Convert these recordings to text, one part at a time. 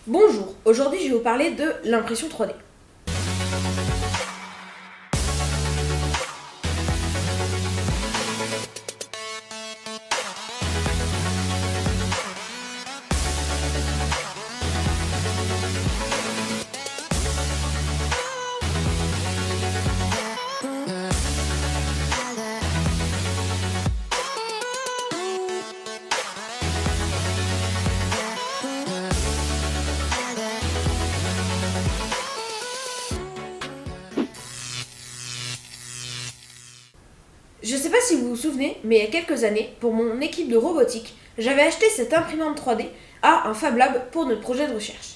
Bonjour, aujourd'hui je vais vous parler de l'impression 3D. Je sais pas si vous vous souvenez, mais il y a quelques années, pour mon équipe de robotique, j'avais acheté cette imprimante 3D à un Fab Lab pour notre projet de recherche.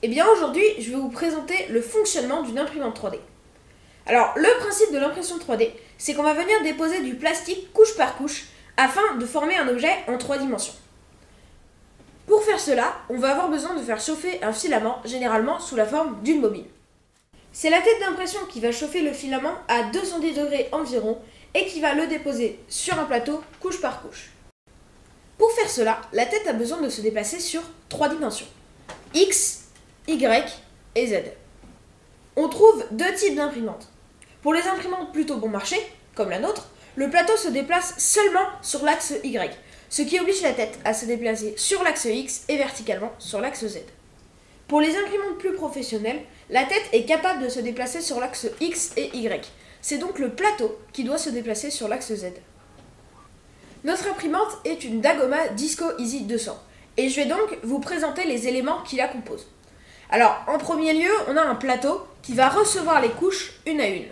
Et bien aujourd'hui, je vais vous présenter le fonctionnement d'une imprimante 3D. Alors, le principe de l'impression 3D, c'est qu'on va venir déposer du plastique couche par couche afin de former un objet en 3 dimensions. Pour faire cela, on va avoir besoin de faire chauffer un filament, généralement sous la forme d'une bobine. C'est la tête d'impression qui va chauffer le filament à 210 degrés environ et qui va le déposer sur un plateau couche par couche. Pour faire cela, la tête a besoin de se déplacer sur 3 dimensions, X, Y et Z. On trouve 2 types d'imprimantes. Pour les imprimantes plutôt bon marché, comme la nôtre, le plateau se déplace seulement sur l'axe Y, ce qui oblige la tête à se déplacer sur l'axe X et verticalement sur l'axe Z. Pour les imprimantes plus professionnelles, la tête est capable de se déplacer sur l'axe X et Y. C'est donc le plateau qui doit se déplacer sur l'axe Z. Notre imprimante est une Dagoma Disco Easy 200 et je vais donc vous présenter les éléments qui la composent. Alors, en premier lieu, on a un plateau qui va recevoir les couches une à une.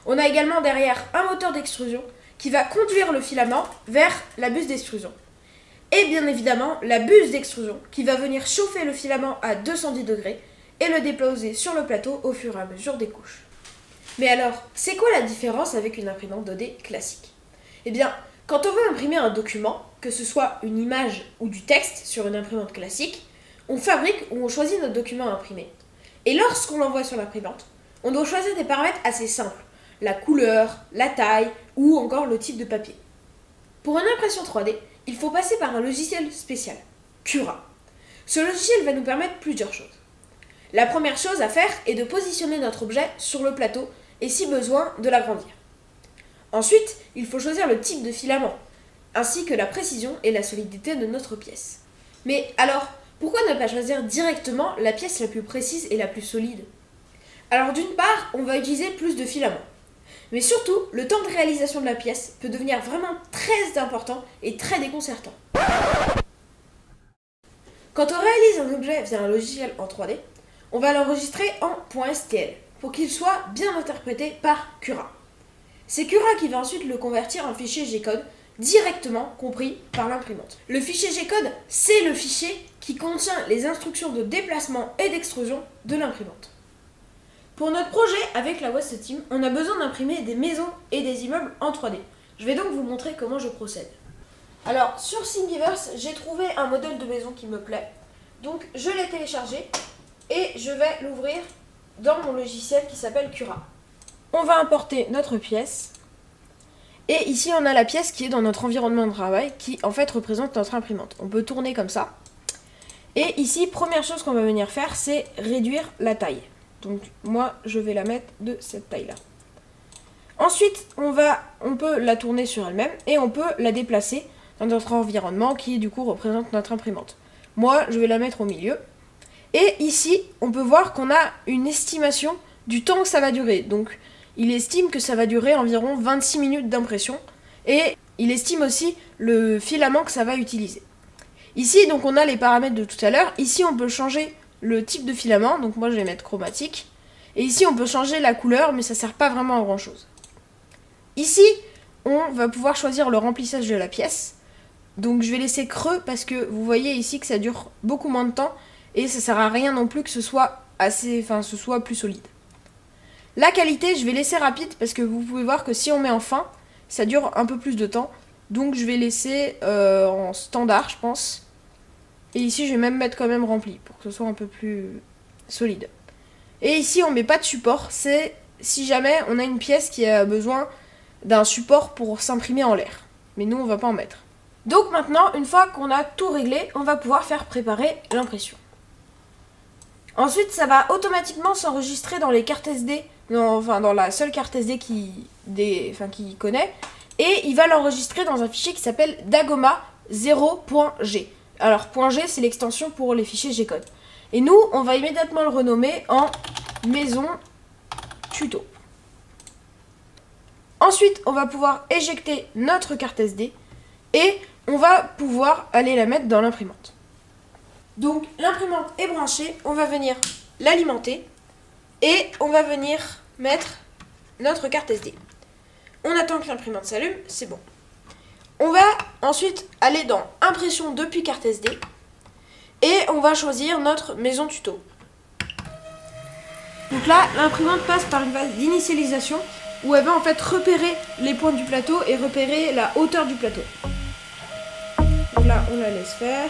On a également derrière un moteur d'extrusion qui va conduire le filament vers la buse d'extrusion. Et bien évidemment, la buse d'extrusion qui va venir chauffer le filament à 210 degrés et le déposer sur le plateau au fur et à mesure des couches. Mais alors, c'est quoi la différence avec une imprimante 2D classique? Eh bien, quand on veut imprimer un document, que ce soit une image ou du texte sur une imprimante classique, on fabrique ou on choisit notre document à imprimer. Et lorsqu'on l'envoie sur l'imprimante, on doit choisir des paramètres assez simples, la couleur, la taille ou encore le type de papier. Pour une impression 3D, il faut passer par un logiciel spécial, Cura. Ce logiciel va nous permettre plusieurs choses. La première chose à faire est de positionner notre objet sur le plateau et si besoin de l'agrandir. Ensuite, il faut choisir le type de filament, ainsi que la précision et la solidité de notre pièce. Mais alors, pourquoi ne pas choisir directement la pièce la plus précise et la plus solide? Alors d'une part, on va utiliser plus de filaments. Mais surtout, le temps de réalisation de la pièce peut devenir vraiment très important et très déconcertant. Quand on réalise un objet via un logiciel en 3D, on va l'enregistrer en .stl pour qu'il soit bien interprété par Cura. C'est Cura qui va ensuite le convertir en fichier G-code directement compris par l'imprimante. Le fichier G-code, c'est le fichier qui contient les instructions de déplacement et d'extrusion de l'imprimante. Pour notre projet avec la West Team, on a besoin d'imprimer des maisons et des immeubles en 3D. Je vais donc vous montrer comment je procède. Alors, sur Thingiverse, j'ai trouvé un modèle de maison qui me plaît. Donc, je l'ai téléchargé et je vais l'ouvrir dans mon logiciel qui s'appelle Cura. On va importer notre pièce. Et ici, on a la pièce qui est dans notre environnement de travail qui, en fait, représente notre imprimante. On peut tourner comme ça. Et ici, première chose qu'on va venir faire, c'est réduire la taille. Donc, moi, je vais la mettre de cette taille-là. Ensuite, on peut la tourner sur elle-même et on peut la déplacer dans notre environnement qui, du coup, représente notre imprimante. Moi, je vais la mettre au milieu. Et ici, on peut voir qu'on a une estimation du temps que ça va durer. Donc, il estime que ça va durer environ 26 minutes d'impression. Et il estime aussi le filament que ça va utiliser. Ici, donc, on a les paramètres de tout à l'heure. Ici, on peut changer le type de filament. Donc, moi, je vais mettre chromatique. Et ici, on peut changer la couleur, mais ça ne sert pas vraiment à grand-chose. Ici, on va pouvoir choisir le remplissage de la pièce. Donc, je vais laisser creux parce que vous voyez ici que ça dure beaucoup moins de temps. Et ça sert à rien non plus que ce soit plus solide. La qualité, je vais laisser rapide parce que vous pouvez voir que si on met en fin, ça dure un peu plus de temps. Donc je vais laisser en standard, je pense. Et ici, je vais même mettre quand même rempli pour que ce soit un peu plus solide. Et ici, on met pas de support. C'est si jamais on a une pièce qui a besoin d'un support pour s'imprimer en l'air. Mais nous, on va pas en mettre. Donc maintenant, une fois qu'on a tout réglé, on va pouvoir faire préparer l'impression. Ensuite, ça va automatiquement s'enregistrer dans les cartes SD, dans la seule carte SD qui connaît, et il va l'enregistrer dans un fichier qui s'appelle Dagoma 0.g. Alors, .g, c'est l'extension pour les fichiers G-code. Et nous, on va immédiatement le renommer en maison tuto. Ensuite, on va pouvoir éjecter notre carte SD et on va pouvoir aller la mettre dans l'imprimante. Donc, l'imprimante est branchée, on va venir l'alimenter et on va venir mettre notre carte SD. On attend que l'imprimante s'allume, c'est bon. On va ensuite aller dans Impression depuis carte SD et on va choisir notre maison tuto. Donc là, l'imprimante passe par une phase d'initialisation où elle va en fait repérer les points du plateau et repérer la hauteur du plateau. Donc là, on la laisse faire.